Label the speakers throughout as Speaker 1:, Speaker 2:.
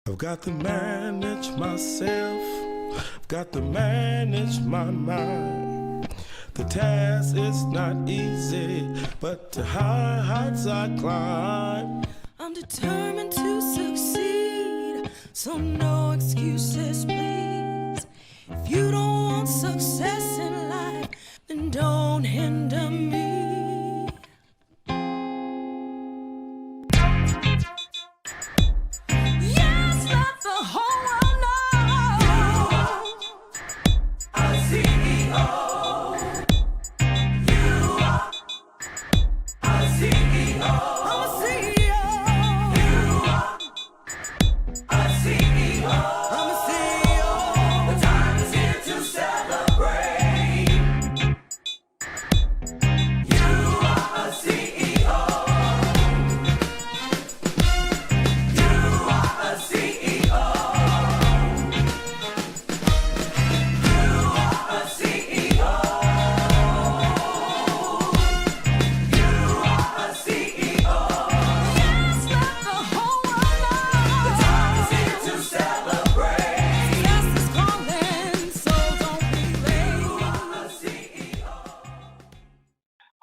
Speaker 1: I've got to manage myself. I've got to manage my mind. The task is not easy, but to high heights I climb.
Speaker 2: I'm determined to succeed, so no excuses, please. If you don't want success in life, then don't hinder me. Yes, let the whole world know you are a CEO. You are a CEO. I'm a CEO. You are a CEO. I'm a CEO. The time is here to celebrate. You are a CEO. You are a CEO. You are a CEO. You are a CEO. Yes, let the whole world know. The time is here to celebrate. Success is calling, so don't be late. You are a CEO.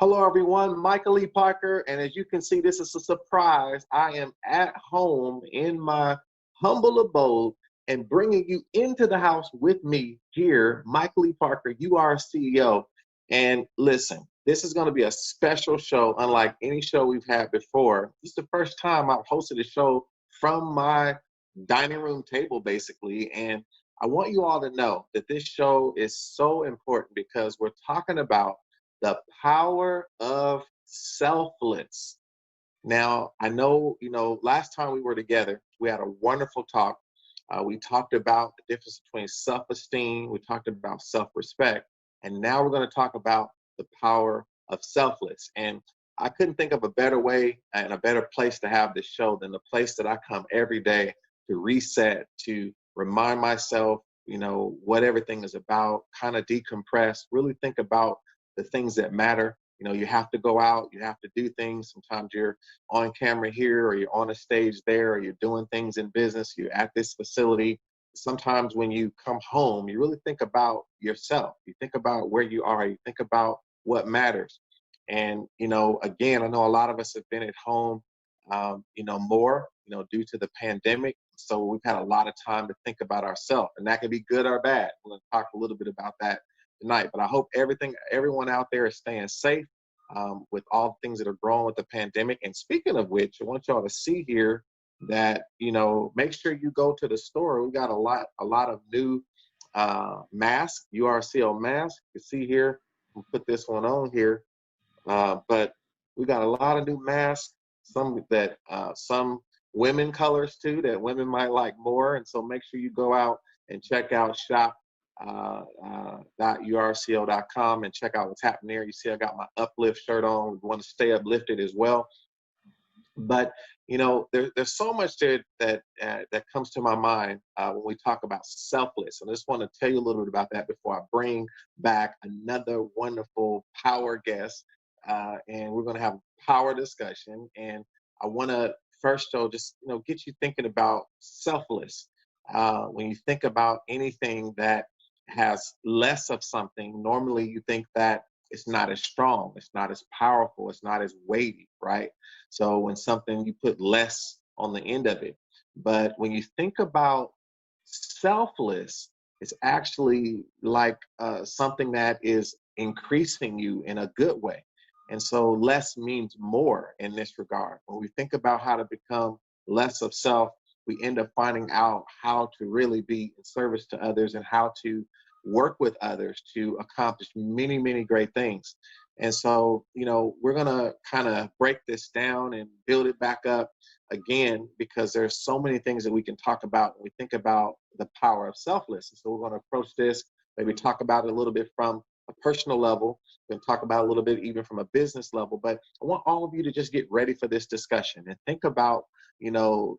Speaker 3: Hello, everyone. Michael Lee Parker, and as you can see, this is a surprise. I am at home in my humble abode and bringing you into the house with me here, Michael Lee Parker. You are a CEO. And listen, this is going to be a special show, unlike any show we've had before. This is the first time I've hosted a show from my dining room table, basically. And I want you all to know that this show is so important because we're talking about the power of selfless. Now, I know, last time we were together, we had a wonderful talk. We talked about the difference between self-esteem, we talked about self-respect, and now we're going to talk about the power of selfless. And I couldn't think of a better way and a better place to have this show than the place that I come every day to reset, to remind myself, what everything is about, kind of decompress, really think about the things that matter. You have to go out, you have to do things. Sometimes you're on camera here, or you're on a stage there, or you're doing things in business, you're at this facility. Sometimes when you come home, you really think about yourself. You think about where you are, you think about what matters. And, again, I know a lot of us have been at home, more, due to the pandemic. So we've had a lot of time to think about ourselves, and that can be good or bad. We're going to talk a little bit about that tonight, but I hope everyone out there is staying safe with all the things that are growing with the pandemic. And speaking of which, I want y'all to see here that, make sure you go to the store. We got a lot of new masks, URCL masks. You can see here, we'll put this one on here. But we got a lot of new masks, some women colors too, that women might like more. And so make sure you go out and check out shop.urcl.com and check out what's happening there. You see I got my uplift shirt on. We want to stay uplifted as well. But there's so much that comes to my mind when we talk about selfless. And I just want to tell you a little bit about that before I bring back another wonderful power guest. And we're going to have a power discussion. And I want to first, though, just get you thinking about selfless. When you think about anything that has less of something, normally you think that it's not as strong, it's not as powerful, it's not as weighty, right? So when something, you put less on the end of it. But when you think about selfless, it's actually like something that is increasing you in a good way. And so less means more in this regard. When we think about how to become less of self, we end up finding out how to really be in service to others and how to work with others to accomplish many, many great things. And so, we're going to kind of break this down and build it back up again, because there's so many things that we can talk about when we think about the power of selfless. And so we're going to approach this, maybe talk about it a little bit from a personal level, and talk about it a little bit even from a business level. But I want all of you to just get ready for this discussion and think about,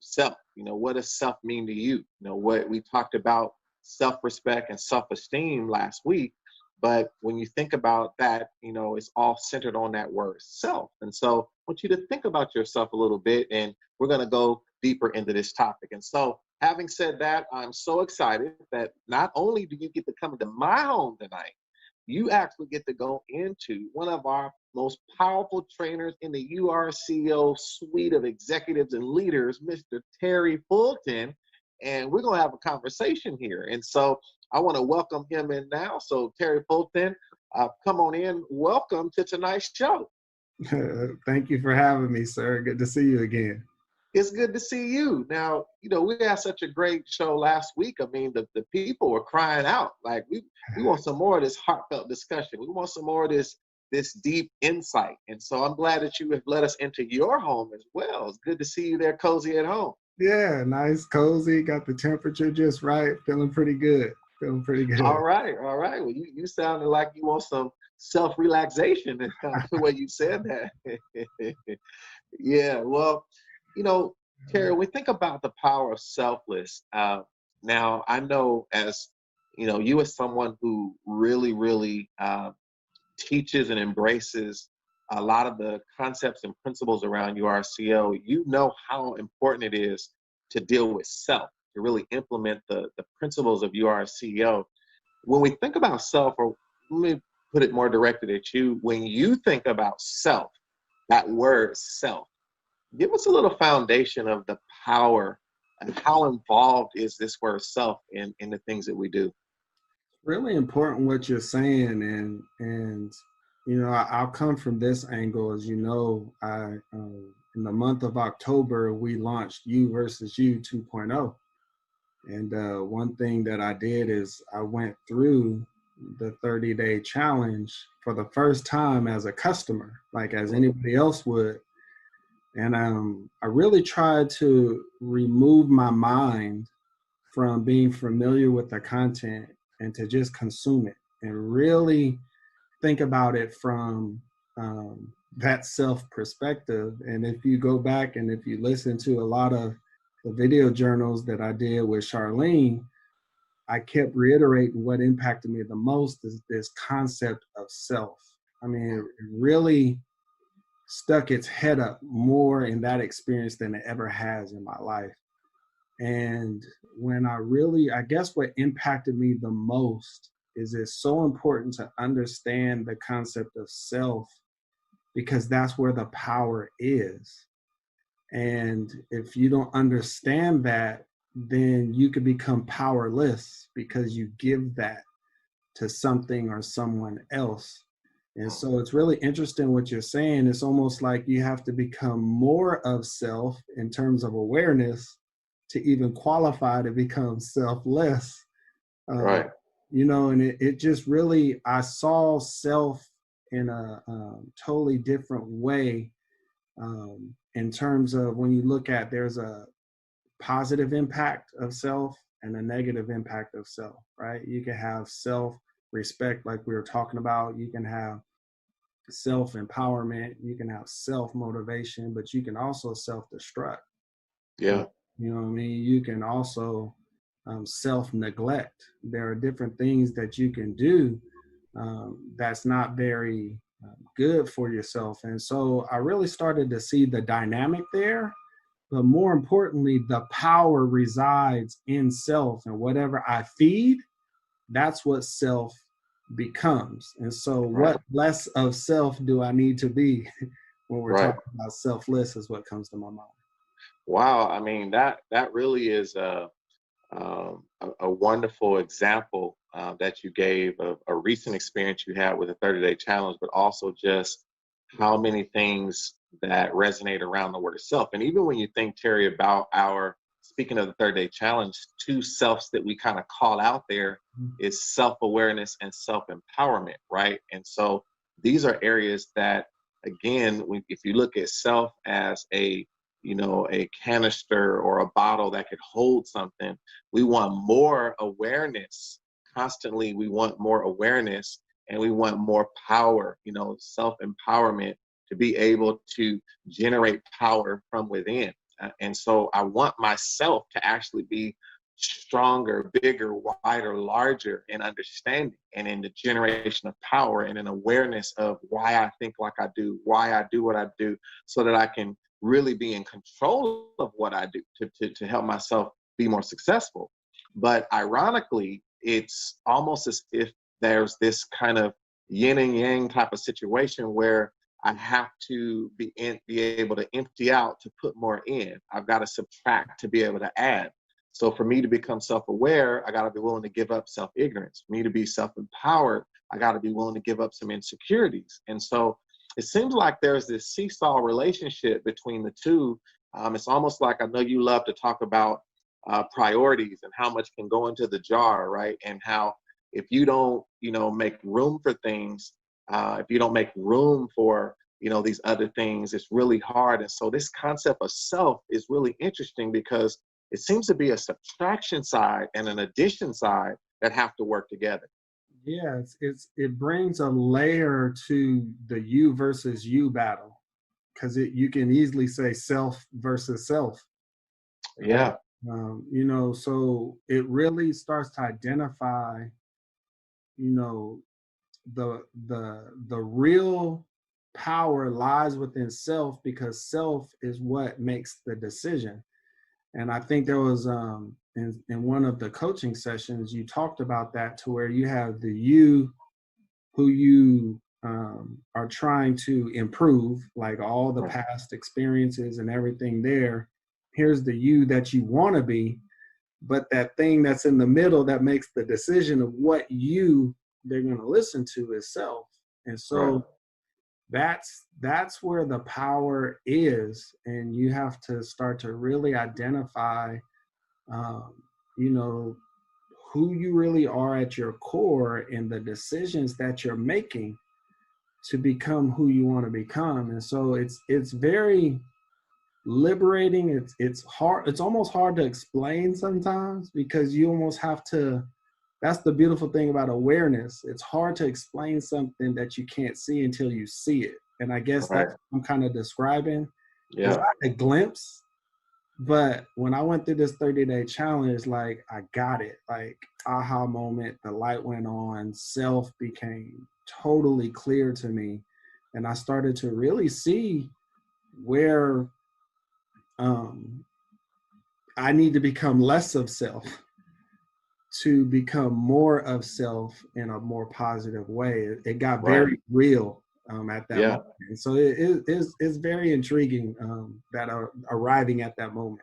Speaker 3: self. What does self mean to you? What we talked about, self-respect and self-esteem last week. But when you think about that, it's all centered on that word self. And so I want you to think about yourself a little bit, and we're going to go deeper into this topic. And so Having said that, I'm so excited that not only do you get to come into my home tonight, you actually get to go into one of our most powerful trainers in the URCO suite of executives and leaders, Mr. Terry Fulton. And we're going to have a conversation here. And so I want to welcome him in now. So, Terry Fulton, come on in. Welcome to tonight's show.
Speaker 4: Thank you for having me, sir. Good to see you again.
Speaker 3: It's good to see you. Now, we had such a great show last week. I mean, the people were crying out. Like, we want some more of this heartfelt discussion. We want some more of this deep insight. And so I'm glad that you have let us into your home as well. It's good to see you there, cozy at home.
Speaker 4: Yeah, nice, cozy. Got the temperature just right. Feeling pretty good. Feeling pretty good.
Speaker 3: All right. Well, you sounded like you want some self-relaxation the way you said that. Yeah, well, Terry, we think about the power of selfless. Now, I know as you as someone who really teaches and embraces a lot of the concepts and principles around URCO, you know how important it is to deal with self, to really implement the principles of URCO. When we think about self, or let me put it more directed at you, when you think about self, that word self, give us a little foundation of the power and how involved is this word self in the things that we do.
Speaker 4: Really important what you're saying, and I'll come from this angle. As you know, I in the month of October we launched You versus You 2.0, and one thing that I did is I went through the 30-day challenge for the first time as a customer, like as anybody else would. And I really tried to remove my mind from being familiar with the content and to just consume it and really think about it from that self perspective. And if you go back and if you listen to a lot of the video journals that I did with Charlene, I kept reiterating what impacted me the most is this concept of self. I mean, it really stuck its head up more in that experience than it ever has in my life. And when I guess what impacted me the most is it's so important to understand the concept of self because that's where the power is. And if you don't understand that, then you could become powerless because you give that to something or someone else. And so it's really interesting what you're saying. It's almost like you have to become more of self in terms of awareness to even qualify to become selfless.
Speaker 3: Right.
Speaker 4: And it just really, I saw self in a totally different way in terms of when you look at there's a positive impact of self and a negative impact of self, right? You can have self-respect like we were talking about. You can have self-empowerment. You can have self-motivation, but you can also self-destruct.
Speaker 3: Yeah.
Speaker 4: You know what I mean? You can also self-neglect. There are different things that you can do that's not very good for yourself. And so I really started to see the dynamic there. But more importantly, the power resides in self. And whatever I feed, that's what self becomes. And so what less of self do I need to be when we're talking about selfless is what comes to my mind.
Speaker 3: Wow. I mean, that really is a wonderful example that you gave of a recent experience you had with a 30-day challenge, but also just how many things that resonate around the word self. And even when you think, Terry, about speaking of the 30-day challenge, two selves that we kind of call out there is self-awareness and self-empowerment, right? And so these are areas that, again, if you look at self as a canister or a bottle that could hold something, we want more awareness. Constantly, we want more awareness and we want more power, self-empowerment to be able to generate power from within. And so I want myself to actually be stronger, bigger, wider, larger in understanding and in the generation of power and an awareness of why I think like I do, why I do what I do, so that I can really be in control of what I do to help myself be more successful. But ironically, it's almost as if there's this kind of yin and yang type of situation where I have to be able to empty out to put more in. I've got to subtract to be able to add. So for me to become self-aware, I got to be willing to give up self-ignorance. For me to be self-empowered, I got to be willing to give up some insecurities. And so it seems like there's this seesaw relationship between the two. It's almost like, I know you love to talk about priorities and how much can go into the jar, right? And how if you don't, make room for things, if you don't make room for, these other things, it's really hard. And so this concept of self is really interesting because it seems to be a subtraction side and an addition side that have to work together.
Speaker 4: Yeah, it brings a layer to the you versus you battle, because you can easily say self versus self.
Speaker 3: Yeah,
Speaker 4: So it really starts to identify, you know, the real power lies within self, because self is what makes the decision. And I think there was in one of the coaching sessions, you talked about that, to where you have the you who you are trying to improve, like all the past experiences and everything there. Here's the you that you want to be, but that thing that's in the middle that makes the decision of what you they're going to listen to is self. And so that's where the power is, and you have to start to really identify um, you know who you really are at your core, and the decisions that you're making to become who you want to become. And so it's very liberating. It's hard, it's almost hard to explain sometimes, because you almost have to, that's the beautiful thing about awareness. It's hard to explain something that you can't see until you see it. And I guess
Speaker 3: right.
Speaker 4: that's what I'm kind of describing, because
Speaker 3: Yeah,
Speaker 4: I had a glimpse, but when I went through this 30-day challenge, like, I got it, like, aha moment, the light went on, self became totally clear to me. And I started to really see where I need to become less of self to become more of self in a more positive way. It got
Speaker 3: right.
Speaker 4: very real at that
Speaker 3: Yeah.
Speaker 4: moment. And so it's very intriguing that are arriving at that moment.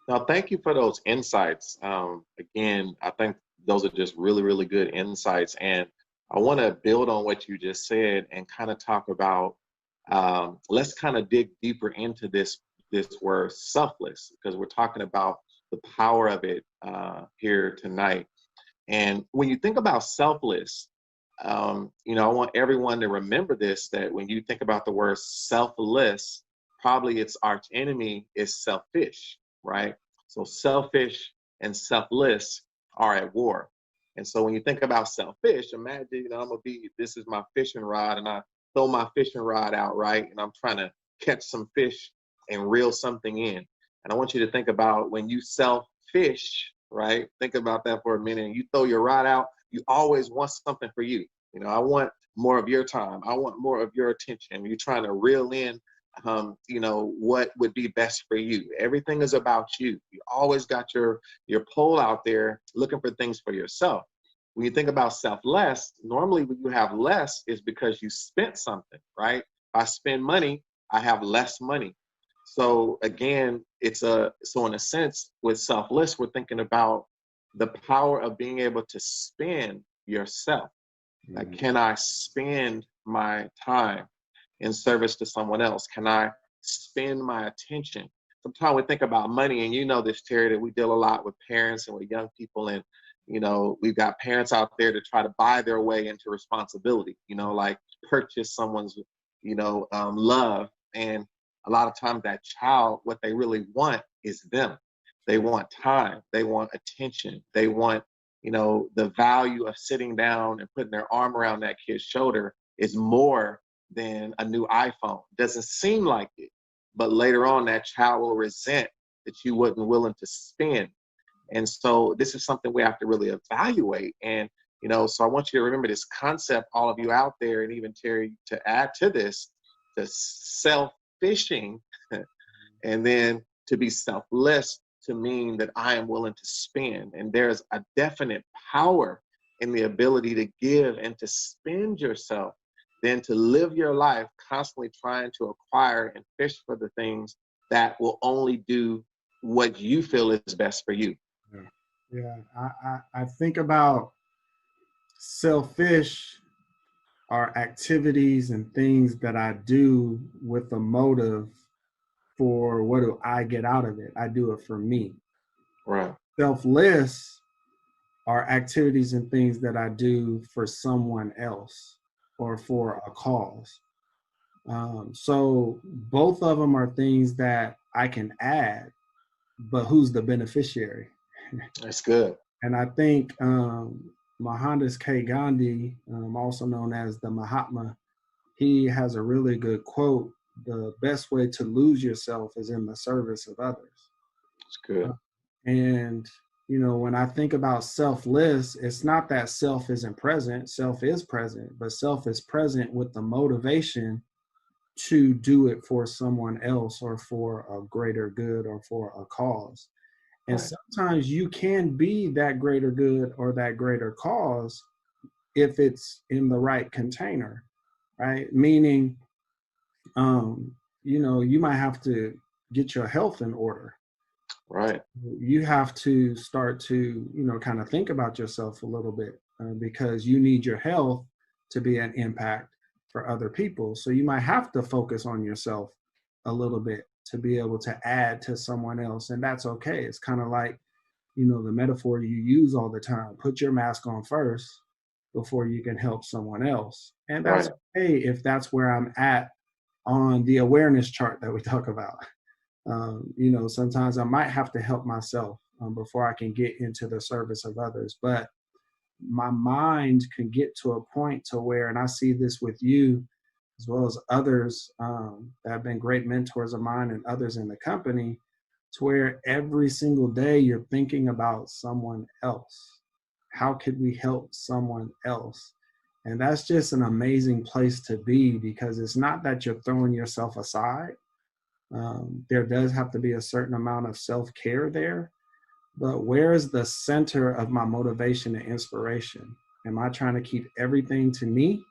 Speaker 3: Now, thank you for those insights. Again, I think those are just really, really good insights. And I want to build on what you just said and kind of talk about, let's kind of dig deeper into this word selfless, because we're talking about the power of it here tonight. And when you think about selfless, I want everyone to remember this, that when you think about the word selfless, probably its arch enemy is selfish, right? So selfish and selfless are at war. And so when you think about selfish, imagine, this is my fishing rod, and I throw my fishing rod out, right? And I'm trying to catch some fish and reel something in. And I want you to think about when you selfish, right? Think about that for a minute. And you throw your rod out, you always want something for you. I want more of your time. I want more of your attention. You're trying to reel in, what would be best for you. Everything is about you. You always got your pole out there looking for things for yourself. When you think about selfless, normally when you have less is because you spent something, right? If I spend money, I have less money. So again, so in a sense, with selfless, we're thinking about the power of being able to spend yourself. Like, can I spend my time in service to someone else? Can I spend my attention? Sometimes we think about money, and you know this, Terry, that we deal a lot with parents and with young people, and we've got parents out there to try to buy their way into responsibility. Like purchase someone's, love, and a lot of times that child, what they really want is them. They want time. They want attention. They want, the value of sitting down and putting their arm around that kid's shoulder is more than a new iPhone. Doesn't seem like it, but later on that child will resent that you wasn't willing to spend. And so this is something we have to really evaluate. And, so I want you to remember this concept, all of you out there, and even Terry, to add to this, the self-fishing, and then to be selfless, to mean that I am willing to spend. And there's a definite power in the ability to give and to spend yourself than to live your life constantly trying to acquire and fish for the things that will only do what you feel is best for you.
Speaker 4: Yeah. I think about selfish are activities and things that I do with a motive for what do I get out of it? I do it for me.
Speaker 3: Right.
Speaker 4: Selfless are activities and things that I do for someone else or for a cause. So both of them are things that I can add, but who's the beneficiary?
Speaker 3: That's good.
Speaker 4: And I think Mohandas K. Gandhi, also known as the Mahatma, he has a really good quote: "The best way to lose yourself is in the service of others."
Speaker 3: It's good.
Speaker 4: And when I think about selfless, it's not that self isn't present. Self is present, but self is present with the motivation to do it for someone else or for a greater good or for a cause. And
Speaker 3: Right.
Speaker 4: sometimes you can be that greater good or that greater cause if it's in the right container, right? Meaning, you might have to get your health in order.
Speaker 3: Right.
Speaker 4: You have to start to, kind of think about yourself a little bit because you need your health to be an impact for other people. So you might have to focus on yourself a little bit to be able to add to someone else. And that's okay. It's kind of like, the metaphor you use all the time: put your mask on first before you can help someone else. And that's
Speaker 3: Right.
Speaker 4: okay if that's where I'm at on the awareness chart that we talk about. Sometimes I might have to help myself before I can get into the service of others. But my mind can get to a point to where, and I see this with you as well as others that have been great mentors of mine and others in the company, to where every single day you're thinking about someone else. How could we help someone else? And that's just an amazing place to be, because it's not that you're throwing yourself aside. There does have to be a certain amount of self-care there, but where is the center of my motivation and inspiration? Am I trying to keep everything to me,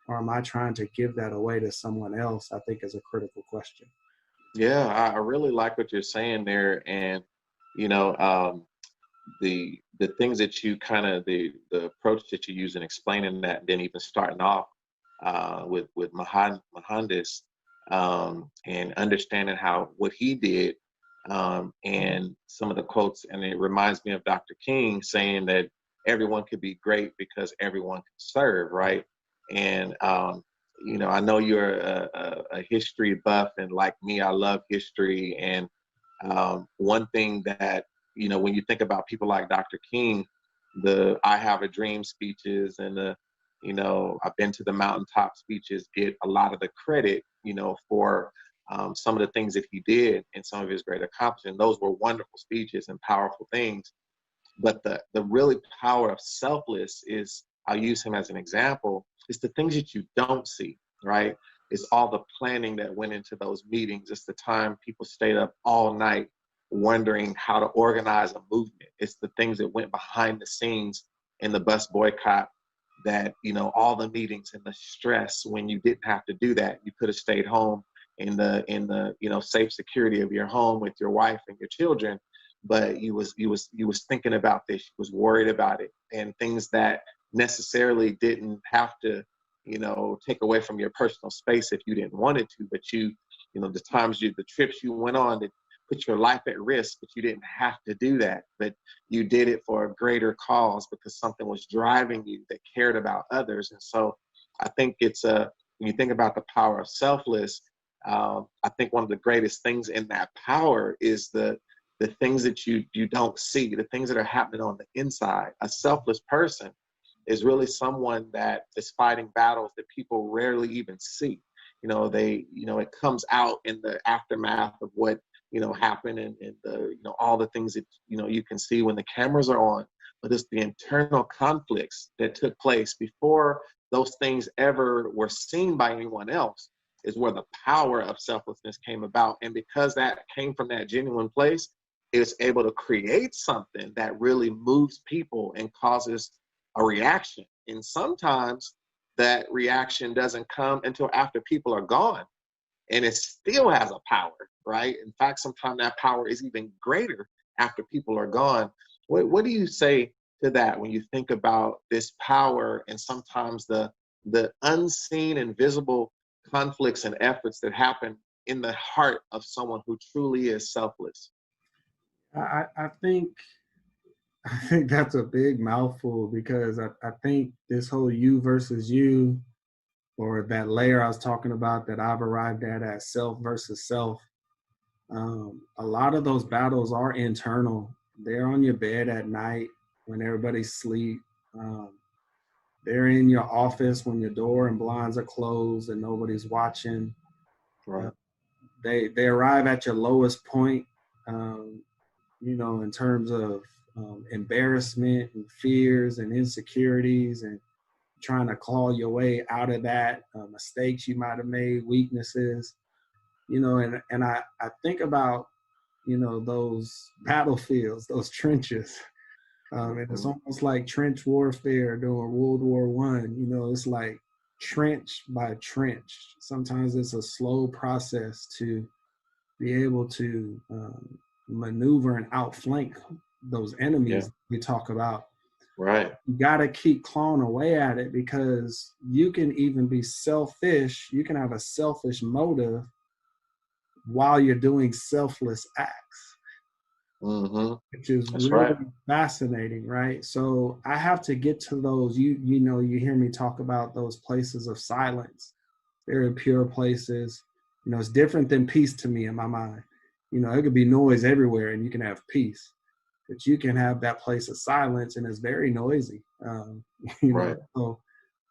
Speaker 4: or am I trying to give that away to someone else? I think is a critical question.
Speaker 3: Yeah, I really like what you're saying there. And, you know, the things that you kind of the approach that you use in explaining that, and then even starting off with Mohandas, and understanding how what he did, and some of the quotes, and it reminds me of Dr. King saying that everyone could be great because everyone can serve, right? And I know you're a history buff, and like me, I love history. And one thing that, when you think about people like Dr. King, the I Have a Dream speeches and I've been to the mountaintop speeches get a lot of the credit, for some of the things that he did and some of his great accomplishments. Those were wonderful speeches and powerful things. But the really power of selfless is, I'll use him as an example, is the things that you don't see, right? It's all the planning that went into those meetings. It's the time people stayed up all night wondering how to organize a movement. It's the things that went behind the scenes in the bus boycott, that, all the meetings and the stress when you didn't have to do that. You could have stayed home in the safe security of your home with your wife and your children, but you was thinking about this, you was worried about it, and things that necessarily didn't have to take away from your personal space if you didn't want it to. But the trips you went on that put your life at risk, but you didn't have to do that, but you did it for a greater cause because something was driving you that cared about others. And so I think when you think about the power of selfless, I think one of the greatest things in that power is the things that you don't see, the things that are happening on the inside. A selfless person is really someone that is fighting battles that people rarely even see. It comes out in the aftermath of what happened, and the all the things that you can see when the cameras are on. But it's the internal conflicts that took place before those things ever were seen by anyone else is where the power of selflessness came about. And because that came from that genuine place, is able to create something that really moves people and causes a reaction. And sometimes that reaction doesn't come until after people are gone, and it still has a power, right? In fact, sometimes that power is even greater after people are gone. What do you say to that when you think about this power and sometimes the unseen, invisible conflicts and efforts that happen in the heart of someone who truly is selfless?
Speaker 4: I think I think that's a big mouthful because I think this whole you versus you, or that layer I was talking about that I've arrived at self versus self, a lot of those battles are internal. They're on your bed at night when everybody's asleep. Um, they're in your office when your door and blinds are closed and nobody's watching. Uh,
Speaker 3: Right.
Speaker 4: they arrive at your lowest point, um, in terms of embarrassment and fears and insecurities, and trying to claw your way out of that, mistakes you might have made, weaknesses, and I think about, those battlefields, those trenches. And it's
Speaker 3: Mhm.
Speaker 4: almost like trench warfare during World War One. It's like trench by trench. Sometimes it's a slow process to be able to maneuver and outflank those
Speaker 3: Yeah.
Speaker 4: enemies we talk about.
Speaker 3: Right.
Speaker 4: You got to keep clawing away at it, because you can even be selfish. You can have a selfish motive while you're doing selfless acts,
Speaker 3: Hmm.
Speaker 4: which is
Speaker 3: That's
Speaker 4: really
Speaker 3: right.
Speaker 4: fascinating, right? So I have to get to those. You hear me talk about those places of silence. They're pure places. It's different than peace to me in my mind. It could be noise everywhere and you can have peace, but you can have that place of silence and it's very noisy.
Speaker 3: Right.
Speaker 4: So,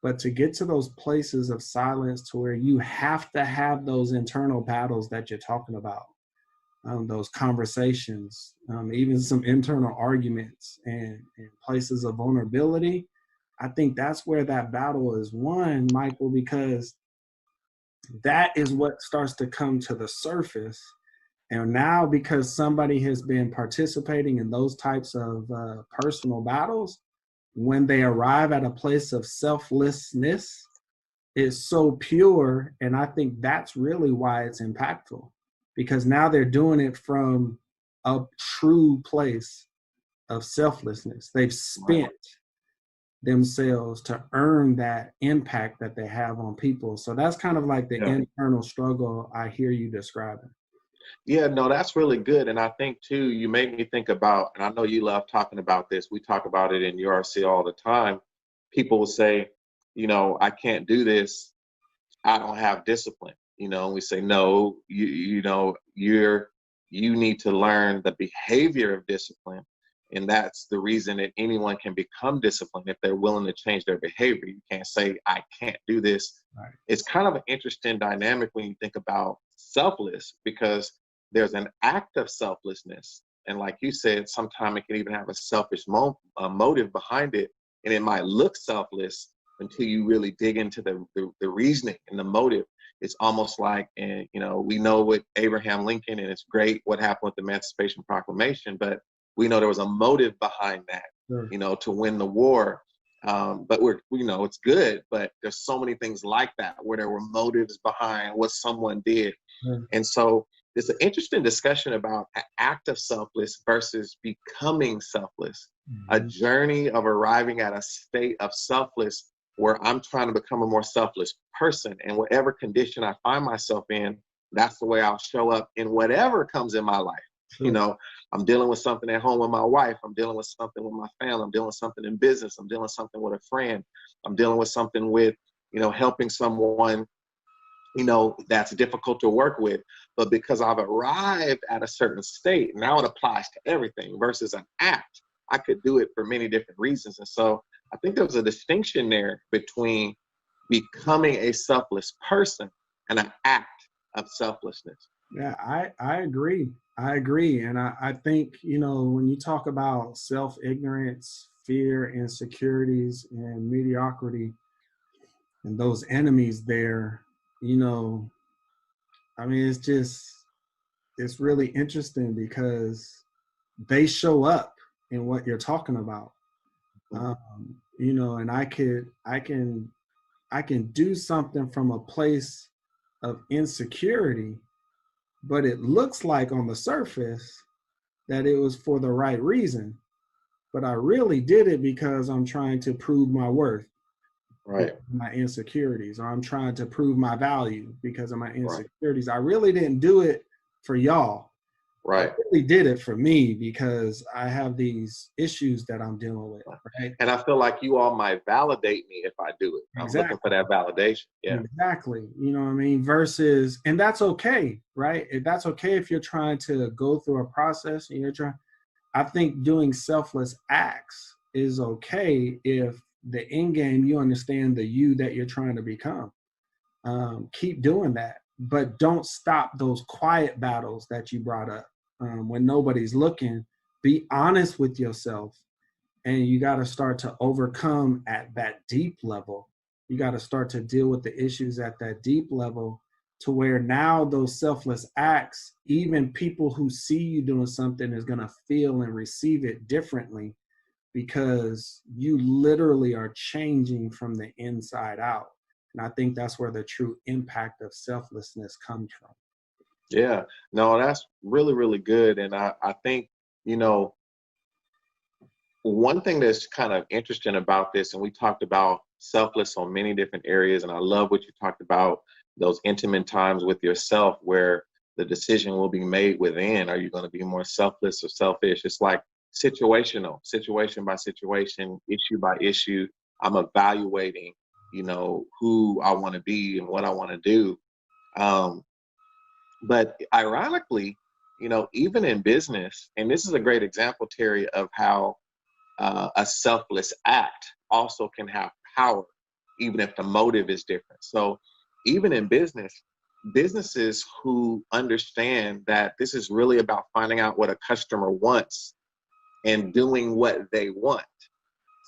Speaker 4: but to get to those places of silence to where you have to have those internal battles that you're talking about, those conversations, even some internal arguments and places of vulnerability. I think that's where that battle is won, Michael, because that is what starts to come to the surface. And now, because somebody has been participating in those types of personal battles, when they arrive at a place of selflessness, is so pure. And I think that's really why it's impactful, because now they're doing it from a true place of selflessness. They've
Speaker 3: Right.
Speaker 4: spent themselves to earn that impact that they have on people. So that's kind of like the
Speaker 3: Yeah.
Speaker 4: internal struggle I hear you describing.
Speaker 3: Yeah, no, that's really good. And I think too, you made me think about, and I know you love talking about this. We talk about it in URC all the time. People will say, I can't do this. I don't have discipline. And we say, no, you need to learn the behavior of discipline. And that's the reason that anyone can become disciplined if they're willing to change their behavior. You can't say, I can't do this.
Speaker 4: Right.
Speaker 3: It's kind of an interesting dynamic when you think about selfless, because there's an act of selflessness. And like you said, sometimes it can even have a selfish motive behind it. And it might look selfless until you really dig into the reasoning and the motive. It's almost like, and we know with Abraham Lincoln, and it's great what happened with the Emancipation Proclamation, but we know there was a motive behind that,
Speaker 4: Sure.
Speaker 3: to win the war. But we know it's good, but there's so many things like that where there were motives behind what someone did.
Speaker 4: Sure.
Speaker 3: And so it's an interesting discussion about an act of selfless versus becoming selfless, a
Speaker 4: Mhm.
Speaker 3: journey of arriving at a state of selfless where I'm trying to become a more selfless person. And whatever condition I find myself in, that's the way I'll show up in whatever comes in my life. You
Speaker 4: Sure.
Speaker 3: know, I'm dealing with something at home with my wife. I'm dealing with something with my family. I'm dealing with something in business. I'm dealing with something with a friend. I'm dealing with something with, helping someone, that's difficult to work with. But because I've arrived at a certain state, now it applies to everything versus an act. I could do it for many different reasons. And so I think there's a distinction there between becoming a selfless person and an act of selflessness.
Speaker 4: Yeah, I agree. I agree. And I think, when you talk about self ignorance, fear, insecurities, and mediocrity, and those enemies there, you know, I mean, it's really interesting because they show up in what you're talking about. You know, and I can do something from a place of insecurity, but it looks like on the surface that it was for the right reason. But I really did it because I'm trying to prove my worth,
Speaker 3: Right.
Speaker 4: my insecurities, or I'm trying to prove my value because of my
Speaker 3: Right.
Speaker 4: insecurities. I really didn't do it for y'all. I
Speaker 3: Right.
Speaker 4: really did it for me because I have these issues that I'm dealing with, right?
Speaker 3: And I feel like you all might validate me if I do it. I'm looking for
Speaker 4: Exactly.
Speaker 3: that validation. Yeah.
Speaker 4: Exactly. You know what I mean? Versus, and that's okay, right? That's okay if you're trying to go through a process and you're trying, I think doing selfless acts is okay if the end game, you understand the you that you're trying to become. Keep doing that, but don't stop those quiet battles that you brought up. When nobody's looking, be honest with yourself, and you got to start to overcome at that deep level. You got to start to deal with the issues at that deep level, to where now those selfless acts, even people who see you doing something is going to feel and receive it differently, because you literally are changing from the inside out. And I think that's where the true impact of selflessness comes from.
Speaker 3: Yeah. No, that's really, really good. And I think, you know, one thing that's kind of interesting about this, and we talked about selfless on many different areas, and I love what you talked about, those intimate times with yourself where the decision will be made within. Are you going to be more selfless or selfish? It's like situational, situation by situation, issue by issue. I'm evaluating, you know, who I want to be and what I want to do. Um, but ironically, you know, even in business, and this is a great example, Terry, of how a selfless act also can have power, even if the motive is different. So, even in business, businesses who understand that this is really about finding out what a customer wants and doing what they want.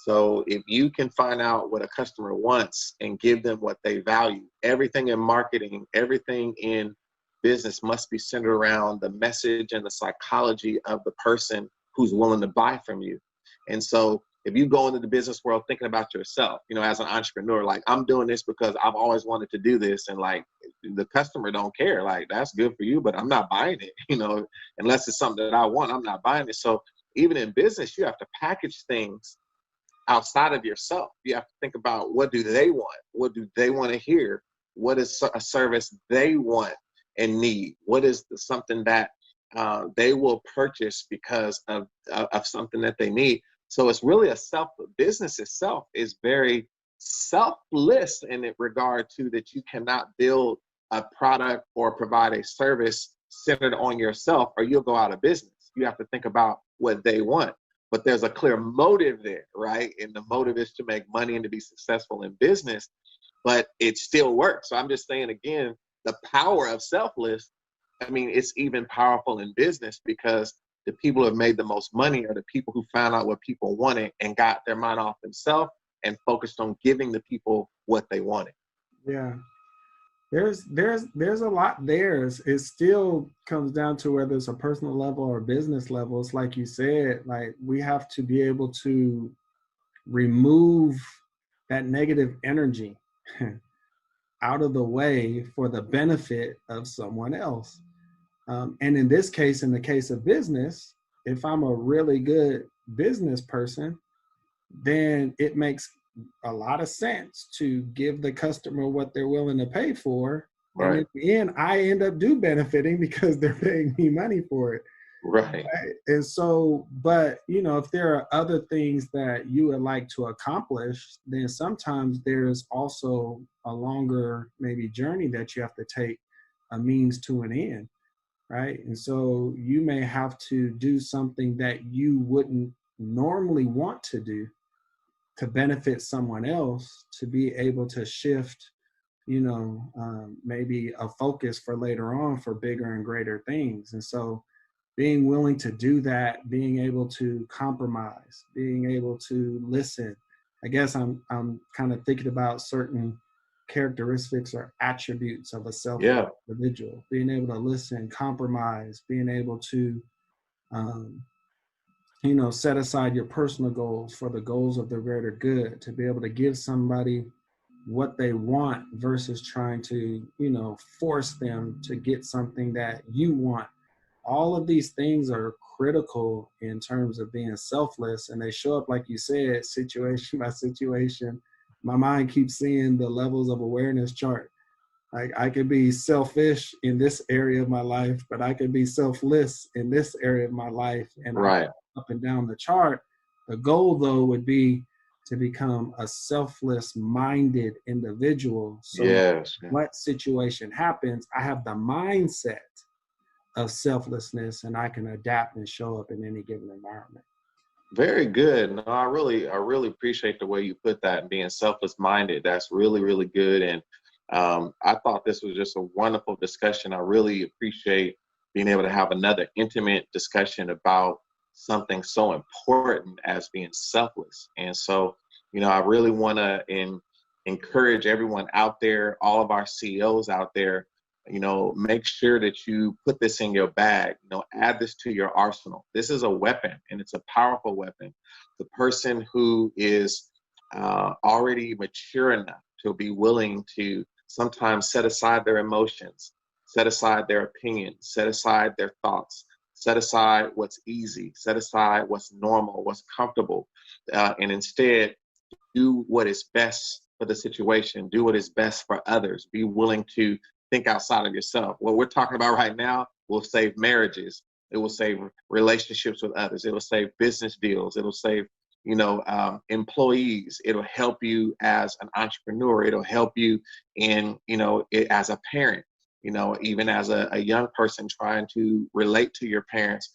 Speaker 3: So, if you can find out what a customer wants and give them what they value, everything in marketing, everything in business must be centered around the message and the psychology of the person who's willing to buy from you. And so if you go into the business world thinking about yourself, you know, as an entrepreneur, like I'm doing this because I've always wanted to do this, and like the customer don't care, like that's good for you, but I'm not buying it, you know, unless it's something that I want, I'm not buying it. So even in business, you have to package things outside of yourself. You have to think about, what do they want? What do they want to hear? What is a service they want and need? What is something that they will purchase because of something that they need? So it's really business itself is very selfless in it regard to that you cannot build a product or provide a service centered on yourself, or you'll go out of business. You have to think about what they want. But there's a clear motive there, right? And the motive is to make money and to be successful in business, but it still works. So I'm just saying again, the power of selfless, I mean, it's even powerful in business, because the people who have made the most money are the people who found out what people wanted and got their mind off themselves and focused on giving the people what they wanted.
Speaker 4: Yeah. There's a lot there. It still comes down to whether it's a personal level or a business level. It's like you said, like we have to be able to remove that negative energy out of the way for the benefit of someone else. And in this case, in the case of business, if I'm a really good business person, then it makes a lot of sense to give the customer what they're willing to pay for. And
Speaker 3: Right.
Speaker 4: in the end, I end up benefiting because they're paying me money for it.
Speaker 3: Right.
Speaker 4: Right? And so, but you know, if there are other things that you would like to accomplish, then sometimes there's also a longer maybe journey that you have to take, a means to an end, right? And so you may have to do something that you wouldn't normally want to do to benefit someone else, to be able to shift, you know, maybe a focus for later on for bigger and greater things. And so being willing to do that, being able to compromise, being able to listen. I guess I'm kind of thinking about certain characteristics or attributes of a selfless
Speaker 3: Yeah.
Speaker 4: individual, being able to listen, compromise, being able to set aside your personal goals for the goals of the greater good, to be able to give somebody what they want versus trying to, force them to get something that you want. All of these things are critical in terms of being selfless, and they show up, like you said, situation by situation. My mind keeps seeing the levels of awareness chart. Like, I could be selfish in this area of my life, but I could be selfless in this area of my life, and I
Speaker 3: Right.
Speaker 4: up and down the chart. The goal, though, would be to become a selfless minded individual. So
Speaker 3: Yes.
Speaker 4: what situation happens, I have the mindset of selflessness, and I can adapt and show up in any given environment.
Speaker 3: Very good. No, I really appreciate the way you put that, and being selfless minded. That's really, really good. And I thought this was just a wonderful discussion. I really appreciate being able to have another intimate discussion about something so important as being selfless. And so, I really want to encourage everyone out there, all of our CEOs out there, make sure that you put this in your bag, add this to your arsenal. This is a weapon, and it's a powerful weapon. The person who is already mature enough to be willing to sometimes set aside their emotions, set aside their opinions, set aside their thoughts, set aside what's easy, set aside what's normal, what's comfortable, and instead do what is best for the situation, do what is best for others, be willing to think outside of yourself. What we're talking about right now will save marriages. It will save relationships with others. It will save business deals. It'll save, employees. It'll help you as an entrepreneur. It'll help you in, as a parent, even as a young person trying to relate to your parents.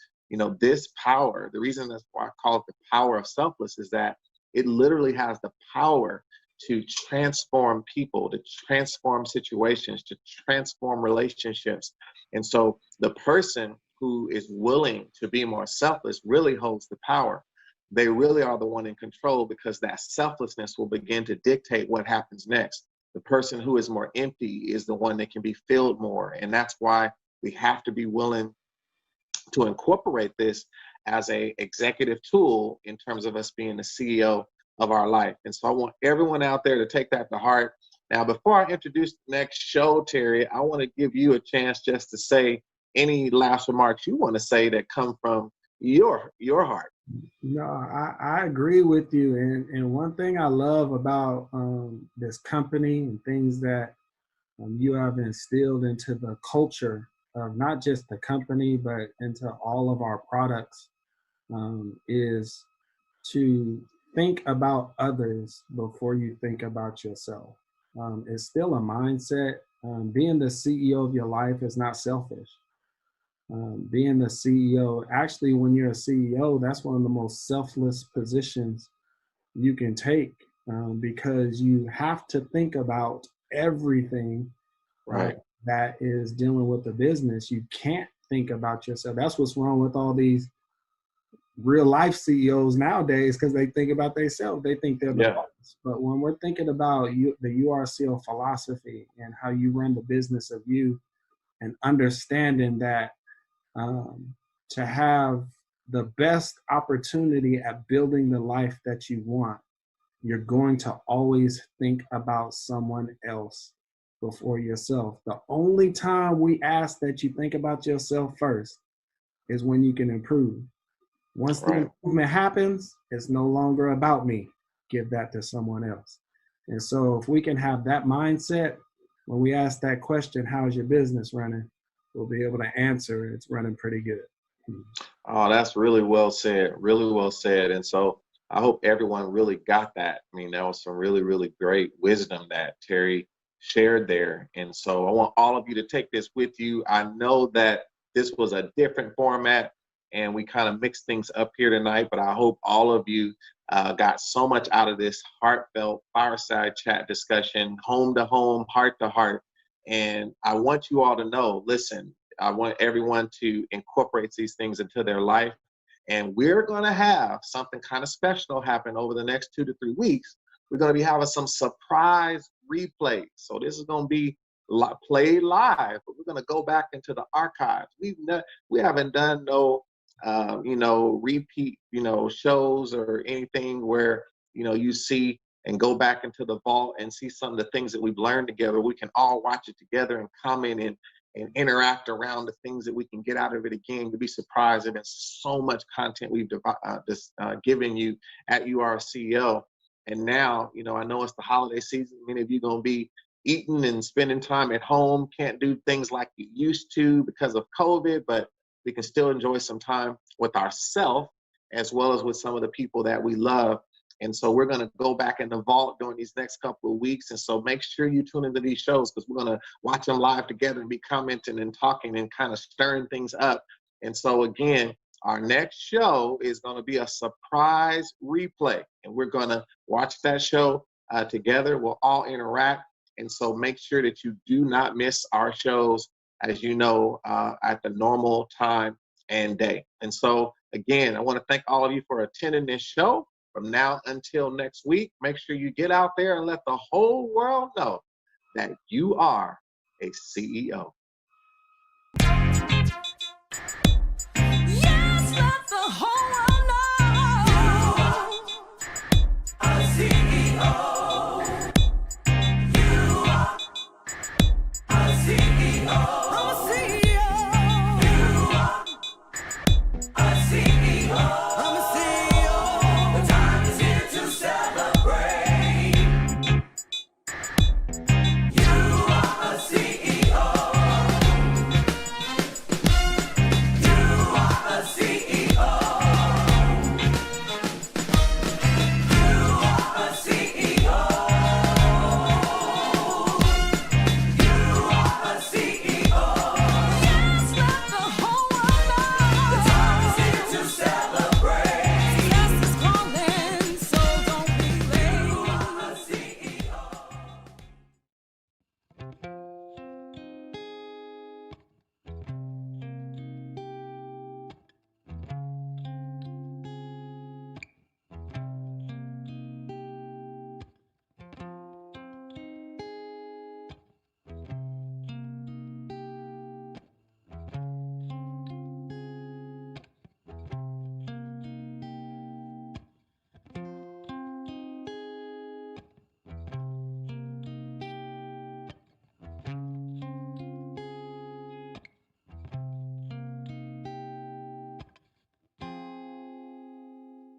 Speaker 3: This power, the reason that's why I call it the power of selfless, is that it literally has the power to transform people, to transform situations, to transform relationships. And so the person who is willing to be more selfless really holds the power. They really are the one in control, because that selflessness will begin to dictate what happens next. The person who is more empty is the one that can be filled more. And that's why we have to be willing to incorporate this as a executive tool in terms of us being the CEO of our life. And so I want everyone out there to take that to heart. Now, before I introduce the next show, Terry, I want to give you a chance just to say any last remarks you want to say that come from your heart.
Speaker 4: No, I agree with you. And one thing I love about this company and things that you have instilled into the culture of not just the company, but into all of our products, is to think about others before you think about yourself. It's still a mindset. Being the CEO of your life is not selfish. Being the CEO, actually, when you're a CEO, that's one of the most selfless positions you can take, because you have to think about everything
Speaker 3: Right.
Speaker 4: that is dealing with the business. You can't think about yourself. That's what's wrong with all these real life CEOs nowadays, because they think about themselves. They think they're the
Speaker 3: Yeah.
Speaker 4: boss. But when we're thinking about the URCO philosophy and how you run the business of you, and understanding that to have the best opportunity at building the life that you want, you're going to always think about someone else before yourself. The only time we ask that you think about yourself first is when you can improve. Once the
Speaker 3: Right.
Speaker 4: improvement happens, it's no longer about me. Give that to someone else. And so if we can have that mindset, when we ask that question, how's your business running? We'll be able to answer it's running pretty good.
Speaker 3: Oh, that's really well said. Really well said. And so I hope everyone really got that. I mean, that was some really, really great wisdom that Terry shared there. And so I want all of you to take this with you. I know that this was a different format and we kind of mixed things up here tonight, but I hope all of you got so much out of this heartfelt fireside chat discussion, home to home, heart to heart. And I want you all to know, listen, I want everyone to incorporate these things into their life. And we're going to have something kind of special happen over the next 2 to 3 weeks. We're going to be having some surprise replays. So this is going to be played live, but we're going to go back into the archives. We haven't done no repeat, shows or anything where, you see and go back into the vault and see some of the things that we've learned together. We can all watch it together and comment and interact around the things that we can get out of it again. You'll be surprised that there's so much content we've given you at URCEO. And now, I know it's the holiday season. Many of you going to be eating and spending time at home. Can't do things like you used to because of COVID, but we can still enjoy some time with ourselves as well as with some of the people that we love. And so we're going to go back in the vault during these next couple of weeks. And so make sure you tune into these shows because we're going to watch them live together and be commenting and talking and kind of stirring things up. And so again, our next show is going to be a surprise replay. And we're going to watch that show together. We'll all interact. And so make sure that you do not miss our shows, as you know, at the normal time and day. And so again, I want to thank all of you for attending this show. From now until next week, make sure you get out there and let the whole world know that you are a CEO.